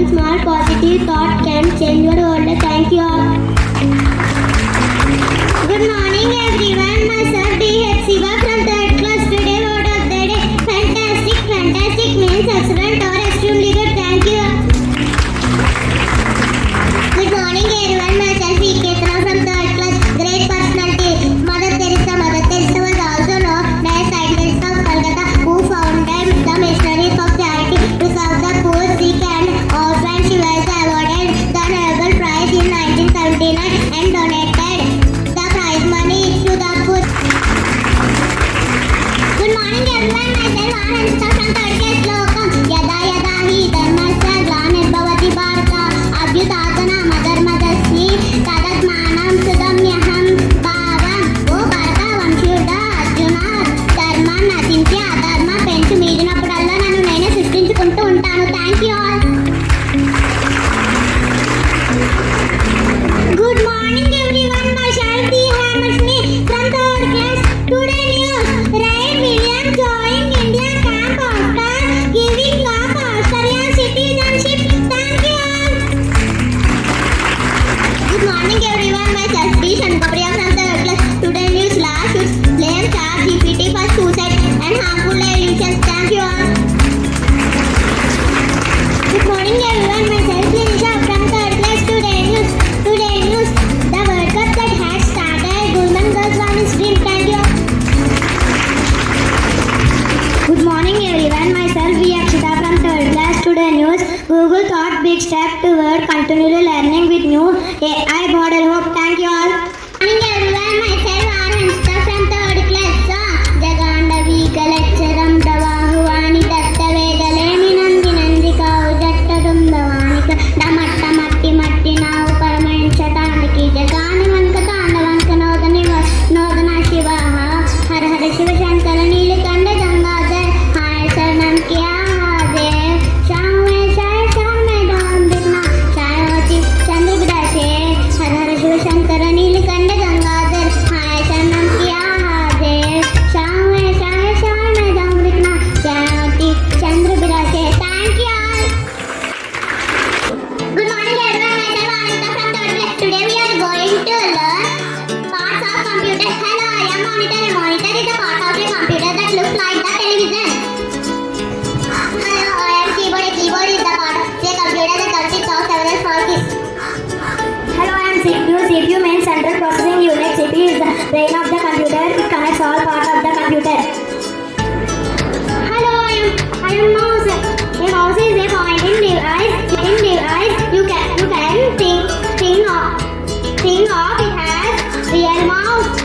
one small positive thought can change your world. Thank you all. Good morning everyone. Myself D.H. Siva from 3rd class. Today word of the day. Fantastic. Fantastic means excellent or extremely good. Thank you. Good morning everyone. Myself V.K. from 3rd class. Great personality. Mother Teresa. Mother Teresa was also known as scientist of Calcutta who founded the missionaries of charity to serve the poor, sick and orphan. She was awarded the Nobel Prize in 1979 and donated the prize money to the poor. Good morning everyone. Myself Ananta from 3rd class. Lokam yada yada hi dharmasya glanirvavati bharata abhyutatana madharmadasmi tadatmanam sudamyaham bhavam. O bharata vanశుడా Arjuna ధర్మం నశించి అధర్మ పెంచు మీదినప్పుడల్లా నన్ను నేనే సృష్టించుకుంటూ ఉంటాను. Thank you all. Good morning everyone. Myself D. Hamashni from 3rd class. Today news. Ray William joined India camp after giving up Australian citizenship. Thank you all. Good morning everyone. Myself D. Shankapriya from 3rd class. Today news. Lawsuits blame ChatGPT for suicide and harmful illusions. Thank you all. Good morning everyone. Myself Linisha from 3rd class. Today news. The World Cup that has started. Women girls won is dream. Thank you. Good morning everyone. Myself V. Akshita from 3rd class. Today news. Google thought big step toward continually learning with new AI model. Hope. Thank you all. Good morning everyone. Myself R. Hansta from 3rd class. Jagandavi Kalachcharam Davahuani Dattavedalemi Nandi Nandika Ujattatum Davanika Damatta Matti Matti Nau Paramanshataniki Jagana Vankatana Vankanodani Nodana Shivaha Har Har Shiva Shankara Neelakanda Gangadhar Hai Saranam Kiya Hadev Shame Shai Shame Dam Bitna Shayoti Chandra Bidashe Har Har Shiva Shankara Neelakanda Gangadhar Hai Saranam Kiya Hadev Shame Shai Shame Dam Bitna Shayoti Chandra Bidashe. Thank you all. Good morning everyone. Myself Anita from 3rd class. Today we are going to learn parts of computer. Hello, I am monitor. A monitor is a part of a computer that looks like the television. Hello, I am keyboard. A keyboard is the part of a computer that consists of several small keys. Hello, I am CPU. CPU means central processing unit. CPU is the brain of the computer. It connects all parts of the computer. Hello, I am mouse. A mouse is a pointing device. You can think of it has real mouse.